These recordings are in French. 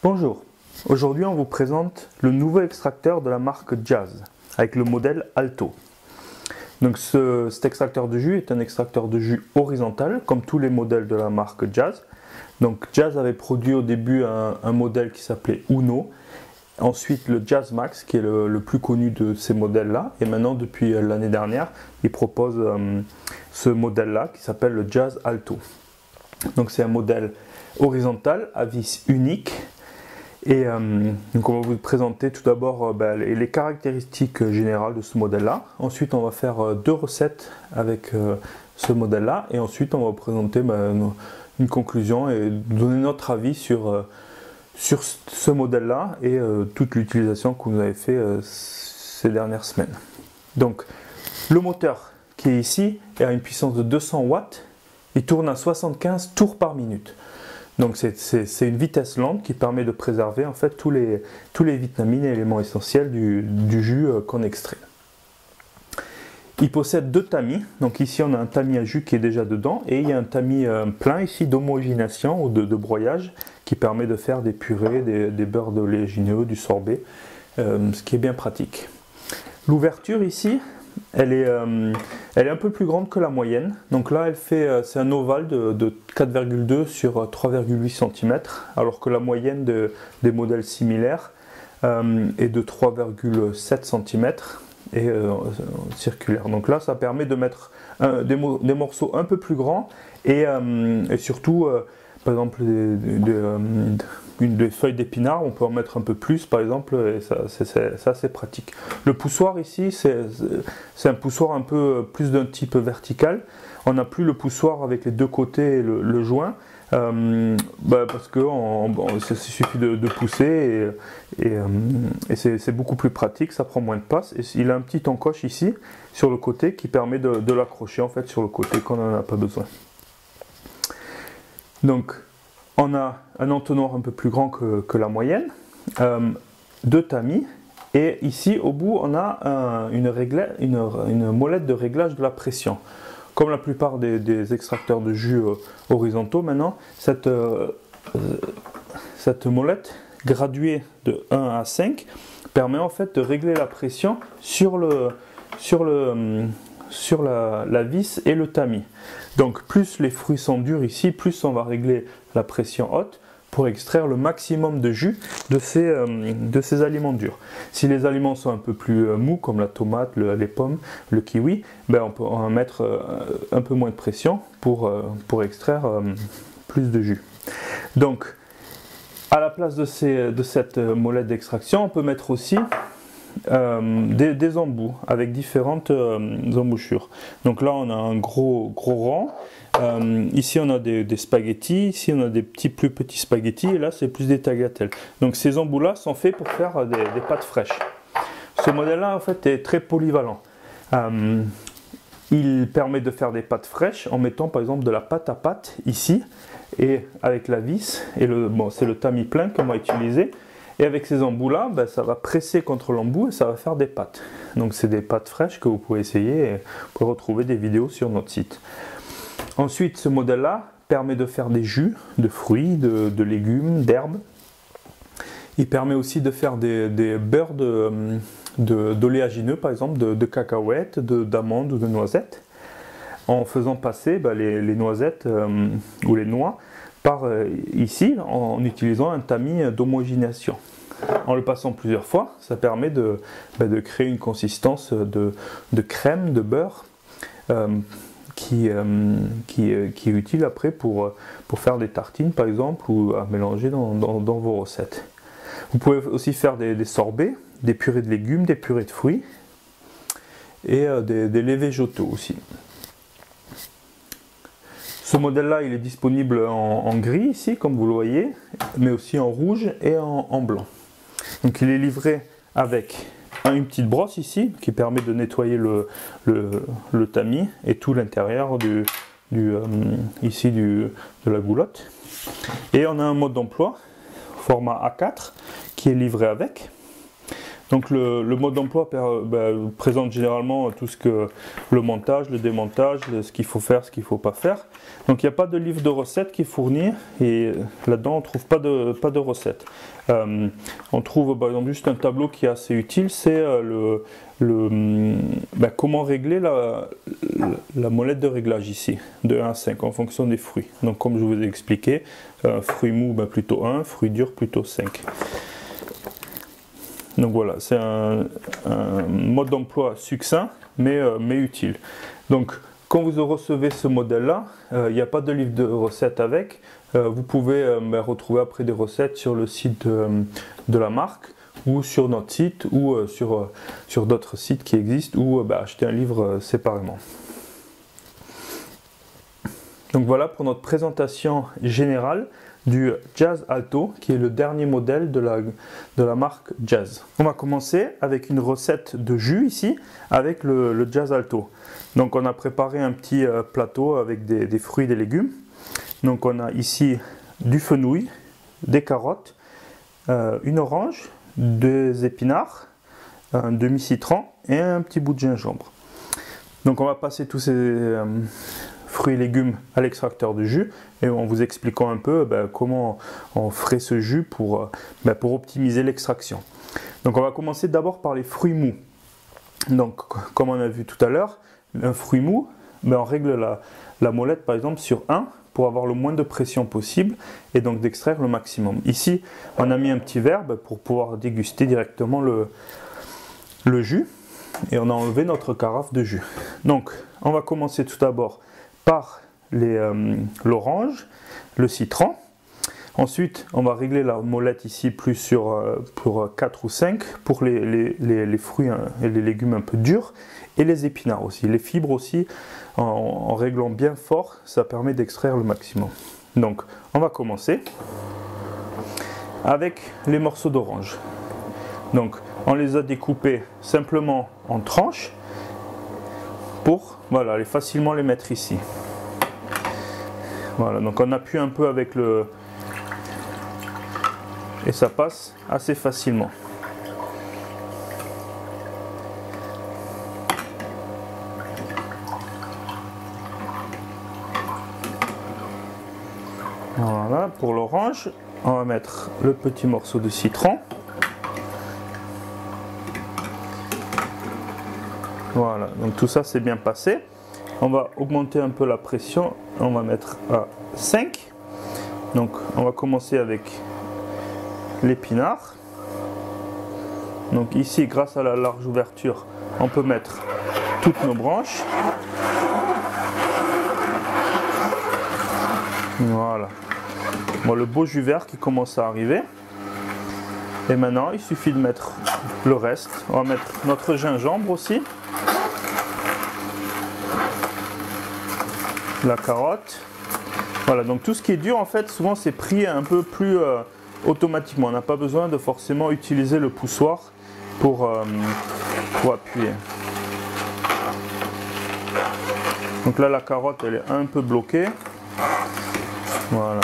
Bonjour, aujourd'hui on vous présente le nouveau extracteur de la marque Jazz avec le modèle Alto. Donc cet extracteur de jus est un extracteur de jus horizontal comme tous les modèles de la marque Jazz. Donc Jazz avait produit au début un modèle qui s'appelait Uno, ensuite le Jazz Max qui est le plus connu de ces modèles là, et maintenant depuis l'année dernière il propose ce modèle là qui s'appelle le Jazz Alto. Donc c'est un modèle horizontal à vis unique. Et donc on va vous présenter tout d'abord les caractéristiques générales de ce modèle là. Ensuite on va faire deux recettes avec ce modèle là, et ensuite on va vous présenter une conclusion et donner notre avis sur ce modèle là et toute l'utilisation que vous avez fait ces dernières semaines. Donc le moteur qui est ici a une puissance de 200 watts, il tourne à 75 tours par minute. Donc c'est une vitesse lente qui permet de préserver en fait tous les vitamines et éléments essentiels du jus qu'on extrait. Il possède deux tamis, donc ici on a un tamis à jus qui est déjà dedans, et il y a un tamis plein ici d'homogénéation ou de broyage qui permet de faire des purées, des beurres d'oléagineux, du sorbet, ce qui est bien pratique. L'ouverture ici, elle est un peu plus grande que la moyenne. Donc là, c'est un ovale de 4,2 sur 3,8 cm, alors que la moyenne des modèles similaires est de 3,7 cm et circulaire. Donc là, ça permet de mettre des morceaux un peu plus grands et surtout, par exemple, des feuilles d'épinards, on peut en mettre un peu plus par exemple, et ça c'est pratique. Le poussoir ici, c'est un poussoir un peu plus d'un type vertical. On n'a plus le poussoir avec les deux côtés et le joint, parce que il suffit de pousser et c'est beaucoup plus pratique, ça prend moins de place. Et il a un petit encoche ici sur le côté qui permet de l'accrocher en fait sur le côté quand on n'en a pas besoin. Donc on a un entonnoir un peu plus grand que la moyenne, deux tamis, et ici au bout on a une molette de réglage de la pression. Comme la plupart des extracteurs de jus horizontaux maintenant, cette molette graduée de 1 à 5 permet en fait de régler la pression sur la vis et le tamis. Donc plus les fruits sont durs ici, plus on va régler la pression haute pour extraire le maximum de jus de ces aliments durs. Si les aliments sont un peu plus mous comme la tomate, les pommes, le kiwi, on peut en mettre un peu moins de pression pour extraire plus de jus. Donc à la place de cette molette d'extraction, on peut mettre aussi des embouts avec différentes embouchures. Donc là on a un gros rang, ici on a des spaghettis, ici on a des plus petits spaghettis, et là c'est plus des tagliatelles. Donc ces embouts là sont faits pour faire des pâtes fraîches. Ce modèle là en fait est très polyvalent. Il permet de faire des pâtes fraîches en mettant par exemple de la pâte à pâte ici, et avec la vis, et c'est le tamis plein qu'on va utiliser. Et avec ces embouts là, ça va presser contre l'embout et ça va faire des pâtes. Donc c'est des pâtes fraîches que vous pouvez essayer, et vous pouvez retrouver des vidéos sur notre site. Ensuite, ce modèle là permet de faire des jus de fruits, de légumes, d'herbes. Il permet aussi de faire des beurres d'oléagineux, par exemple de cacahuètes, d'amandes ou de noisettes, en faisant passer les noisettes ou les noix par ici en utilisant un tamis d'homogénéation. En le passant plusieurs fois, ça permet de créer une consistance de crème, de beurre qui est utile après pour faire des tartines par exemple, ou à mélanger dans vos recettes. Vous pouvez aussi faire des sorbets, des purées de légumes, des purées de fruits et des laits végétaux aussi. Ce modèle-là, il est disponible en gris ici, comme vous le voyez, mais aussi en rouge et en blanc. Donc il est livré avec une petite brosse ici, qui permet de nettoyer le tamis et tout l'intérieur de la goulotte. Et on a un mode d'emploi, format A4, qui est livré avec. Donc le mode d'emploi présente généralement tout ce que le montage, le démontage, ce qu'il faut faire, ce qu'il ne faut pas faire. Donc il n'y a pas de livre de recettes qui est fourni et là-dedans on ne trouve pas de recettes. On trouve par exemple juste un tableau qui est assez utile, c'est comment régler la molette de réglage ici, de 1 à 5 en fonction des fruits. Donc comme je vous ai expliqué, fruits mous plutôt 1, fruits durs plutôt 5. Donc voilà, c'est un mode d'emploi succinct mais utile. Donc quand vous recevez ce modèle-là, il n'y a pas de livre de recettes avec. Vous pouvez retrouver après des recettes sur le site de la marque ou sur notre site ou sur d'autres sites qui existent ou acheter un livre séparément. Donc voilà pour notre présentation générale du Jazz Alto, qui est le dernier modèle de la marque Jazz. On va commencer avec une recette de jus ici, avec le Jazz Alto. Donc on a préparé un petit plateau avec des fruits et des légumes. Donc on a ici du fenouil, des carottes, une orange, des épinards, un demi-citron et un petit bout de gingembre. Donc on va passer tous ces fruits et légumes à l'extracteur de jus et en vous expliquant un peu comment on ferait ce jus pour optimiser l'extraction. Donc on va commencer d'abord par les fruits mous. Donc comme on a vu tout à l'heure, un fruit mou, on règle la molette par exemple sur 1 pour avoir le moins de pression possible et donc d'extraire le maximum. Ici on a mis un petit verre pour pouvoir déguster directement le jus et on a enlevé notre carafe de jus. Donc on va commencer tout d'abord par l'orange, le citron. Ensuite, on va régler la molette ici plus pour 4 ou 5 pour les fruits et les légumes un peu durs et les épinards aussi. Les fibres aussi, en réglant bien fort, ça permet d'extraire le maximum. Donc, on va commencer avec les morceaux d'orange. Donc, on les a découpés simplement en tranches pour facilement les mettre ici. Voilà, donc on appuie un peu avec et ça passe assez facilement. Voilà, pour l'orange, on va mettre le petit morceau de citron. Voilà, donc tout ça c'est bien passé. On va augmenter un peu la pression, on va mettre à 5. Donc on va commencer avec l'épinard. Donc ici, grâce à la large ouverture, on peut mettre toutes nos branches. Voilà. Bon, le beau jus vert qui commence à arriver. Et maintenant, il suffit de mettre le reste. On va mettre notre gingembre aussi. La carotte. Voilà, donc tout ce qui est dur, en fait, souvent c'est pris un peu plus automatiquement. On n'a pas besoin de forcément utiliser le poussoir pour appuyer. Donc là, la carotte, elle est un peu bloquée. Voilà.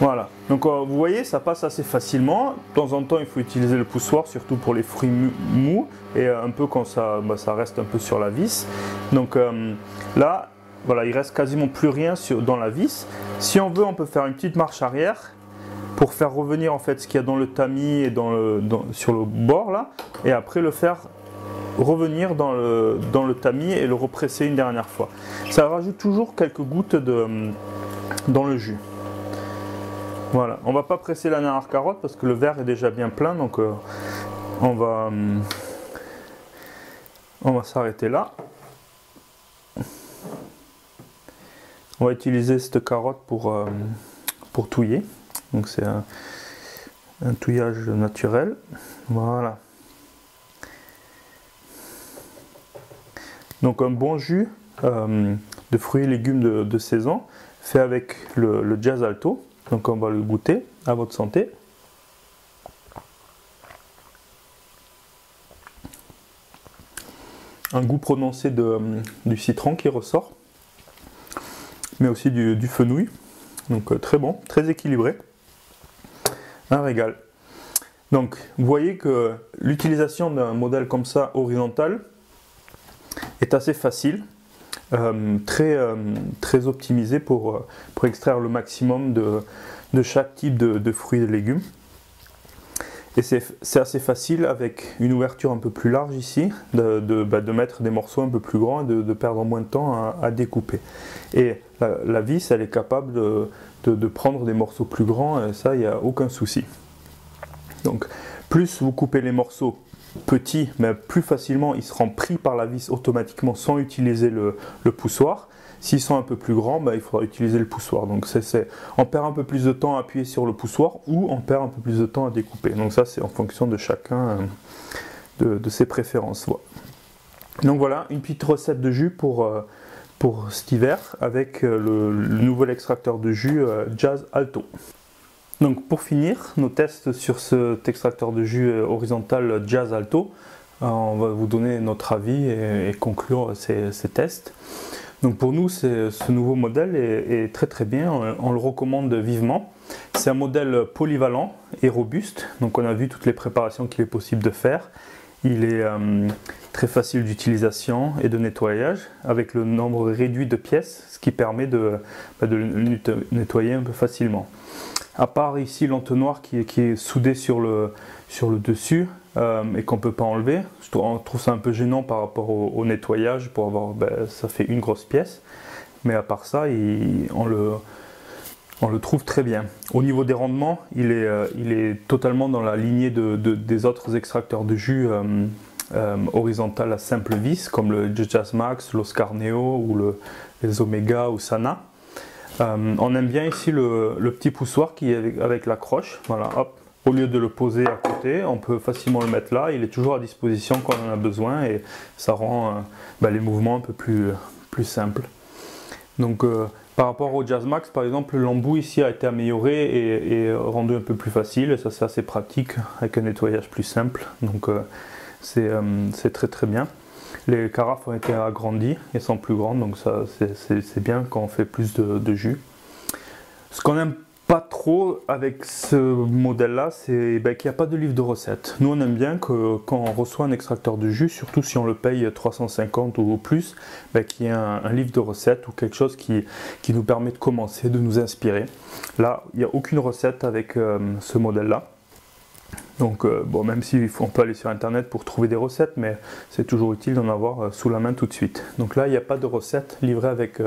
Voilà, donc vous voyez, ça passe assez facilement. De temps en temps, il faut utiliser le poussoir, surtout pour les fruits mous et un peu quand ça reste un peu sur la vis. Donc là, voilà, il reste quasiment plus rien dans la vis. Si on veut, on peut faire une petite marche arrière pour faire revenir en fait ce qu'il y a dans le tamis et sur le bord là, et après le faire revenir dans le tamis et le represser une dernière fois. Ça rajoute toujours quelques gouttes dans le jus. Voilà, on va pas presser la dernière carotte parce que le verre est déjà bien plein, donc on va s'arrêter là. On va utiliser cette carotte pour touiller, donc c'est un touillage naturel. Voilà. Donc un bon jus de fruits et légumes de saison fait avec le Jazz Alto. Donc on va le goûter. À votre santé. Un goût prononcé du citron qui ressort, mais aussi du fenouil. Donc très bon, très équilibré. Un régal. Donc vous voyez que l'utilisation d'un modèle comme ça horizontal est assez facile, très optimisé pour extraire le maximum de chaque type de fruits et de légumes. Et c'est assez facile avec une ouverture un peu plus large ici, de mettre des morceaux un peu plus grands et de perdre moins de temps à découper. Et la vis, elle est capable de prendre des morceaux plus grands, et ça, il n'y a aucun souci. Donc, plus vous coupez les morceaux petits, mais plus facilement, ils seront pris par la vis automatiquement sans utiliser le poussoir. S'ils sont un peu plus grands, il faudra utiliser le poussoir. Donc on perd un peu plus de temps à appuyer sur le poussoir ou on perd un peu plus de temps à découper. Donc ça, c'est en fonction de chacun de ses préférences. Voilà. Donc voilà, une petite recette de jus pour cet hiver avec le nouvel extracteur de jus Jazz Alto. Donc pour finir nos tests sur cet extracteur de jus horizontal Jazz Alto, on va vous donner notre avis et conclure ces tests. Donc pour nous, ce nouveau modèle est très bien, on le recommande vivement. C'est un modèle polyvalent et robuste, donc on a vu toutes les préparations qu'il est possible de faire. Il est très facile d'utilisation et de nettoyage, avec le nombre réduit de pièces, ce qui permet de le nettoyer un peu facilement. À part ici l'entonnoir qui est soudé sur le dessus et qu'on ne peut pas enlever. On trouve ça un peu gênant par rapport au nettoyage pour avoir, ça fait une grosse pièce. Mais à part ça, on le trouve très bien. Au niveau des rendements, il est totalement dans la lignée des autres extracteurs de jus horizontal à simple vis, comme le Jazz Max, l'Oscar Neo ou les Omega ou Sana. On aime bien ici le petit poussoir qui est avec l'accroche. Voilà, hop. Au lieu de le poser à côté, on peut facilement le mettre là. Il est toujours à disposition quand on en a besoin et ça rend les mouvements un peu plus simples. Donc par rapport au Jazz Max, par exemple, l'embout ici a été amélioré et rendu un peu plus facile. Et ça, c'est assez pratique avec un nettoyage plus simple. Donc c'est très bien. Les carafes ont été agrandies, elles sont plus grandes, donc ça c'est bien quand on fait plus de jus. Ce qu'on n'aime pas trop avec ce modèle-là, c'est qu'il n'y a pas de livre de recettes. Nous on aime bien que quand on reçoit un extracteur de jus, surtout si on le paye 350 ou plus, qu'il y ait un livre de recettes ou quelque chose qui nous permet de commencer, de nous inspirer. Là, il n'y a aucune recette avec ce modèle-là. Donc même si on peut aller sur internet pour trouver des recettes, mais c'est toujours utile d'en avoir sous la main tout de suite. Donc là, il n'y a pas de recette livrée avec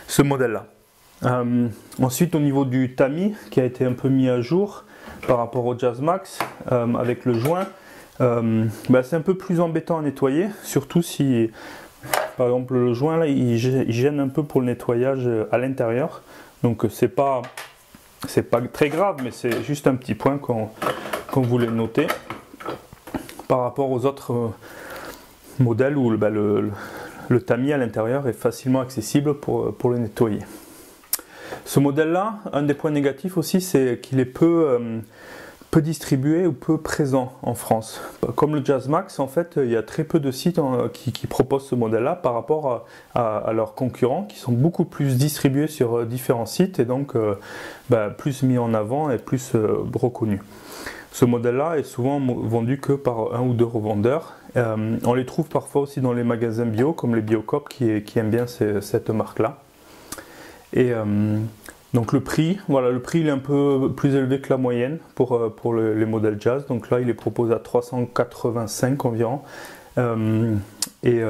ce modèle-là. Ensuite, au niveau du tamis, qui a été un peu mis à jour par rapport au Jazz Max, avec le joint, c'est un peu plus embêtant à nettoyer, surtout si, par exemple, le joint là, il gêne un peu pour le nettoyage à l'intérieur. Donc c'est pas très grave, mais c'est juste un petit point qu'on voulait noter par rapport aux autres modèles où le tamis à l'intérieur est facilement accessible pour le nettoyer. Ce modèle-là, un des points négatifs aussi, c'est qu'il est peu distribué ou peu présent en France. Comme le Jazz Max, en fait, il y a très peu de sites qui proposent ce modèle-là par rapport à leurs concurrents qui sont beaucoup plus distribués sur différents sites et donc plus mis en avant et plus reconnus. Ce modèle-là est souvent vendu que par un ou deux revendeurs. On les trouve parfois aussi dans les magasins bio, comme les Biocoop qui aiment bien cette marque-là. Et donc le prix, voilà, le prix il est un peu plus élevé que la moyenne pour les modèles Jazz. Donc là, il est proposé à 385 environ. C'est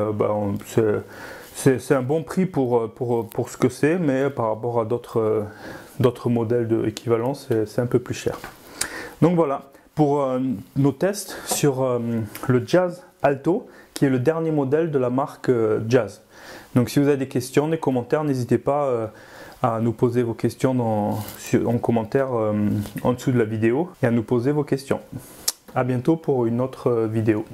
un bon prix pour ce que c'est, mais par rapport à d'autres modèles équivalents, c'est un peu plus cher. Donc voilà, pour nos tests sur le Jazz Alto, qui est le dernier modèle de la marque Jazz. Donc si vous avez des questions, des commentaires, n'hésitez pas à nous poser vos questions en commentaire en dessous de la vidéo et à nous poser vos questions. A bientôt pour une autre vidéo.